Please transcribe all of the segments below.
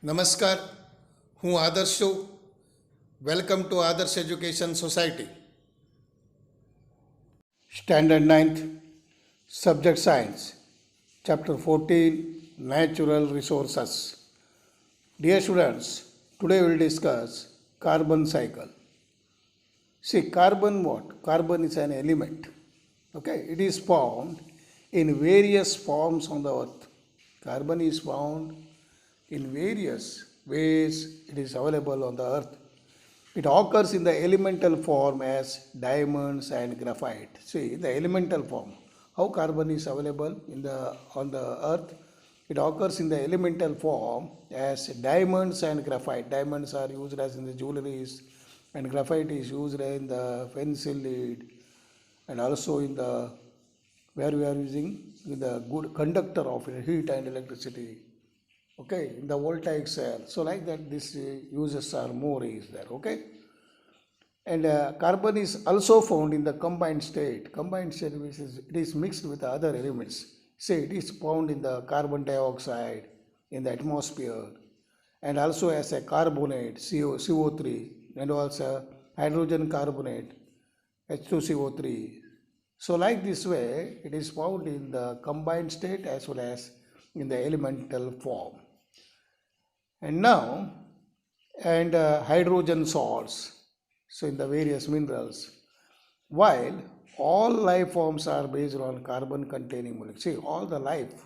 નમસ્કાર, હું આદર્શ છું. વેલકમ ટુ આદર્શ education society. Standard ninth, subject science, chapter 14, Natural Resources. Dear students, today we will discuss carbon cycle. See, carbon what? Carbon is an element. Okay, it is found in various forms on the earth. Carbon is found in various ways. It is available on the earth. It occurs in the elemental form as diamonds and graphite. See, the elemental form, how carbon is available on the earth. It occurs in the elemental form as diamonds and graphite. Diamonds are used as in the jewelries, and graphite is used in the pencil lead, and also in the where we are using the good conductor of heat and electricity. Okay, in the voltaic cell. So like that, these uses are more is there. Okay, and carbon is also found in the combined state. Combined state which is it is mixed with other elements. Say it is found in the carbon dioxide in the atmosphere, and also as a carbonate CO3, and also hydrogen carbonate H2CO3. So like this way, it is found in the combined state as well as in the elemental form. And now, and hydrogen salts, so in the various minerals, while all life forms are based on carbon containing molecules. See, all the life,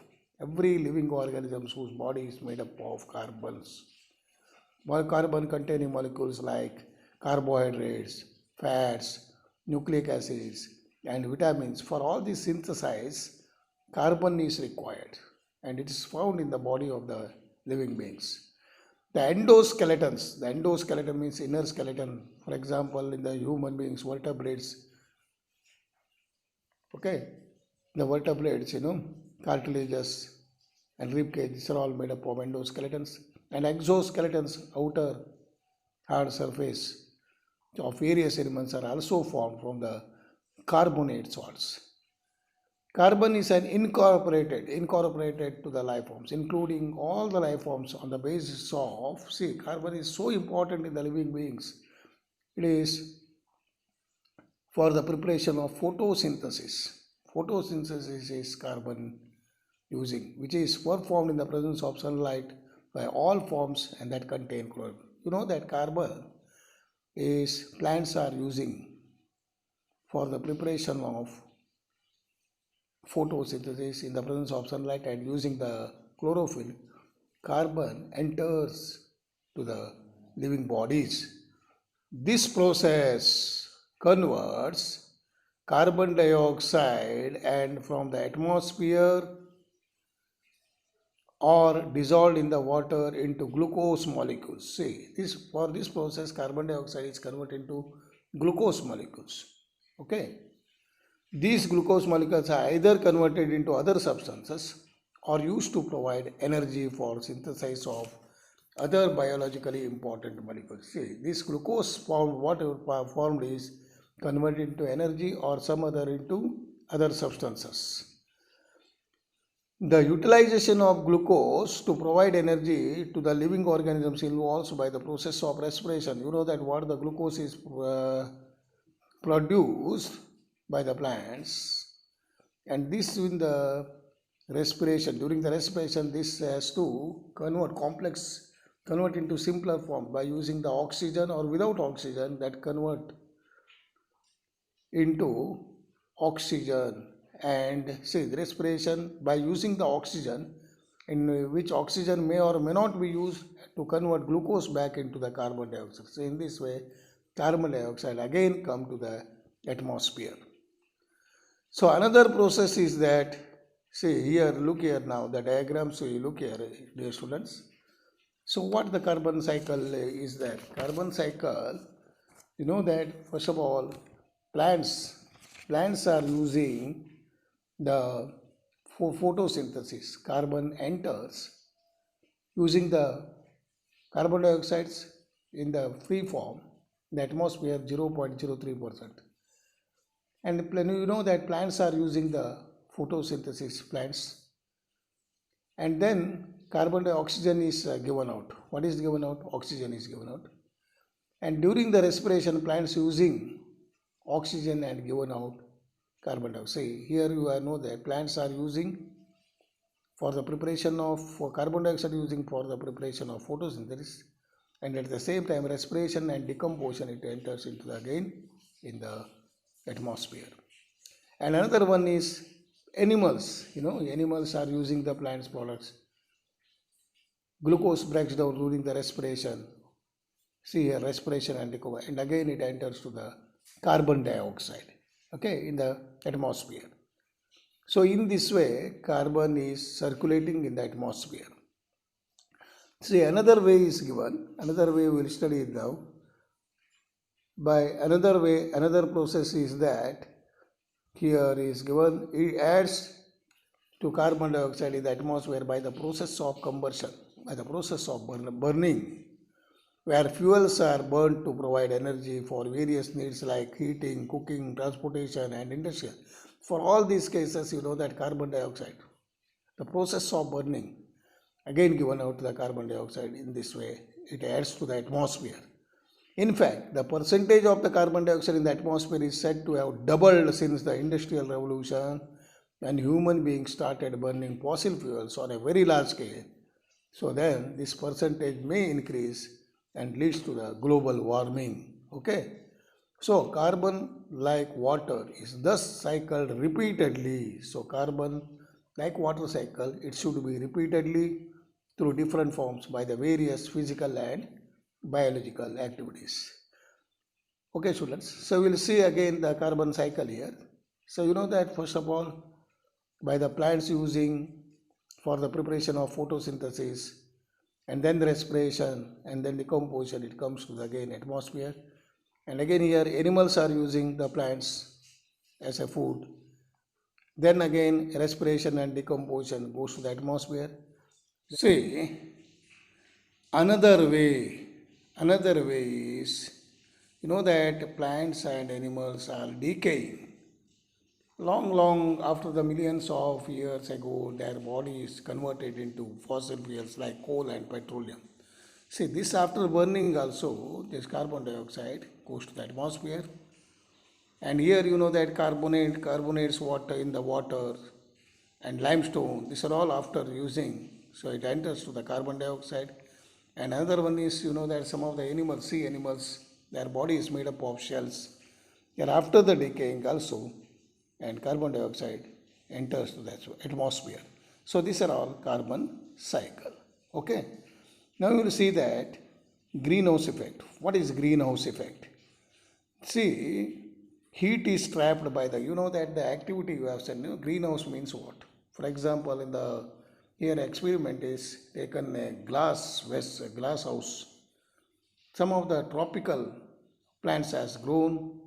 every living organism whose body is made up of carbons, carbon containing molecules like carbohydrates, fats, nucleic acids, and vitamins. For all these synthesis, carbon is required, and it is found in the body of the living beings. The endoskeleton means inner skeleton. For example, in the human beings, vertebrates. Okay, the vertebrates, cartilages and rib cage, these are all made up of endoskeletons. And exoskeletons, outer hard surface of various elements, are also formed from the carbonate salts. Carbon is an incorporated to the life forms, including all the life forms on the basis of, see, carbon is so important in the living beings. It is for the preparation of photosynthesis. Photosynthesis is carbon using, which is performed in the presence of sunlight by all forms and that contain chlorine. You know that carbon is plants are using for the preparation of photosynthesis in the presence of sunlight and using the chlorophyll. Carbon enters to the living bodies. This process converts carbon dioxide and from the atmosphere or dissolved in the water into glucose molecules. See, for this process, carbon dioxide is converted into glucose molecules. Okay, these glucose molecules are either converted into other substances or used to provide energy for synthesis of other biologically important molecules. See, this glucose formed is converted into energy or some other into other substances. The utilization of glucose to provide energy to the living organisms involves by the process of respiration. You know that what the glucose is produced by the plants, and this in the respiration, during the respiration, this has to convert into simpler form by using the oxygen or without oxygen, that convert into oxygen. And see, the respiration by using the oxygen, in which oxygen may or may not be used to convert glucose back into the carbon dioxide. So in this way, carbon dioxide again come to the atmosphere. So another process is that, see here, look here now, the diagram. So you look here, dear students. So what the carbon cycle is that? Carbon cycle, you know that first of all, plants are using the photosynthesis. Carbon enters using the carbon dioxides in the free form, in the atmosphere 0.03%. And you know that plants are using the photosynthesis, plants, and then carbon dioxide is given out. What is given out? Oxygen is given out. And during the respiration, plants using oxygen and given out carbon dioxide. Here you know that plants are using for the preparation of carbon dioxide using for the preparation of photosynthesis, and at the same time respiration and decomposition it enters into the again in the atmosphere. And another one is animals. Animals are using the plants products. Glucose breaks down during the respiration. See here, respiration and decomposition, and again it enters to the carbon dioxide, okay, in the atmosphere. So in this way, carbon is circulating in the atmosphere. See, another way is given. Another way we will study it now. By another way, another process is that here is given. It adds to carbon dioxide in the atmosphere by the process of combustion, by the process of burning, where fuels are burned to provide energy for various needs like heating, cooking, transportation, and industrial. For all these cases, that carbon dioxide, the process of burning, again given out the carbon dioxide in this way, it adds to the atmosphere. In fact, the percentage of the carbon dioxide in the atmosphere is said to have doubled since the Industrial Revolution when human beings started burning fossil fuels on a very large scale. So then this percentage may increase and leads to the global warming. Okay. So carbon like water is thus cycled repeatedly. So carbon like water cycle, it should be repeatedly through different forms by the various physical and biological activities. Okay students, so we'll see again the carbon cycle here. So that first of all, by the plants using for the preparation of photosynthesis, and then the respiration, and then decomposition, it comes to the again atmosphere. And again here animals are using the plants as a food. Then again respiration and decomposition goes to the atmosphere. See, another way is, that plants and animals are decaying. Long after the millions of years ago, their body is converted into fossil fuels like coal and petroleum. See, this after burning also, this carbon dioxide goes to the atmosphere. And here that carbonates water in the water and limestone, these are all after using. So it enters to the carbon dioxide. And another one is, that some of the animals, sea animals, their body is made up of shells. And after the decaying also, and carbon dioxide enters to the atmosphere. So these are all carbon cycle. Okay. Now you will see that greenhouse effect. What is greenhouse effect? See, heat is trapped by the, that the activity you have said, greenhouse means what? For example, in the here experiment is taken a glass house. Some of the tropical plants has grown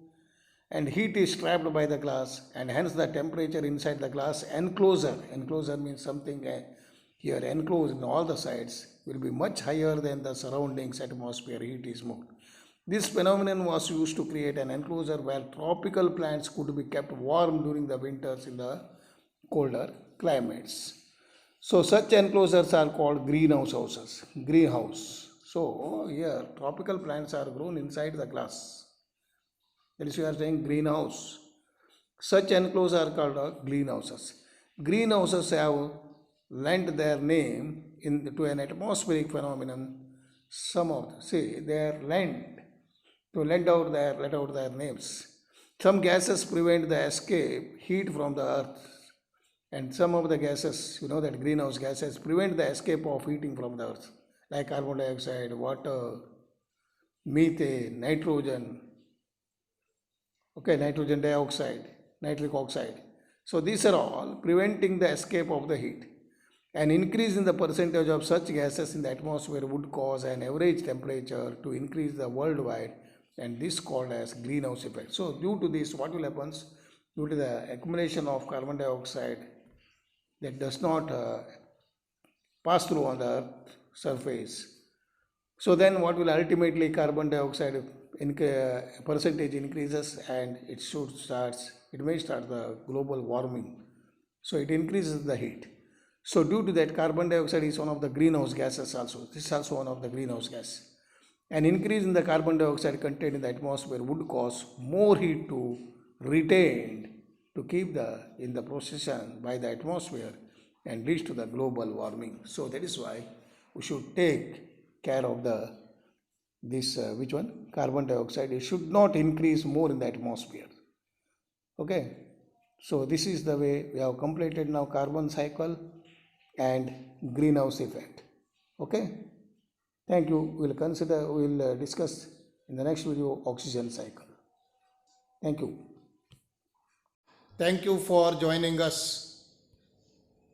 and heat is trapped by the glass, and hence the temperature inside the glass enclosure means something here enclosed in all the sides will be much higher than the surroundings atmosphere heat is moved. This phenomenon was used to create an enclosure where tropical plants could be kept warm during the winters in the colder climates. So such enclosures are called greenhouse. So here tropical plants are grown inside the glass. That is, we are saying greenhouse. Such enclosures are called greenhouses. Greenhouses have lent their name to an atmospheric phenomenon. Some of they are let out their names. Some gases prevent the escape heat from the earth, and some of the gases, that greenhouse gases prevent the escape of heating from the earth, like carbon dioxide, water, methane, nitrogen. Okay, nitrogen dioxide, nitric oxide. So these are all preventing the escape of the heat. An increase in the percentage of such gases in the atmosphere would cause an average temperature to increase the worldwide, and this called as greenhouse effect. So due to this, what will happen? Due to the accumulation of carbon dioxide that does not pass through on the earth surface. So then what will ultimately carbon dioxide percentage increases, and it may start the global warming. So it increases the heat. So due to that, carbon dioxide is one of the greenhouse gases also. This is also one of the greenhouse gas. An increase in the carbon dioxide content in the atmosphere would cause more heat to retain to keep in the procession by the atmosphere and leads to the global warming. So that is why we should take care of this which one, carbon dioxide. It should not increase more in the atmosphere. Okay, so this is the way we have completed now carbon cycle and greenhouse effect. Okay, thank you. We'll discuss in the next video oxygen cycle. Thank you. Thank you for joining us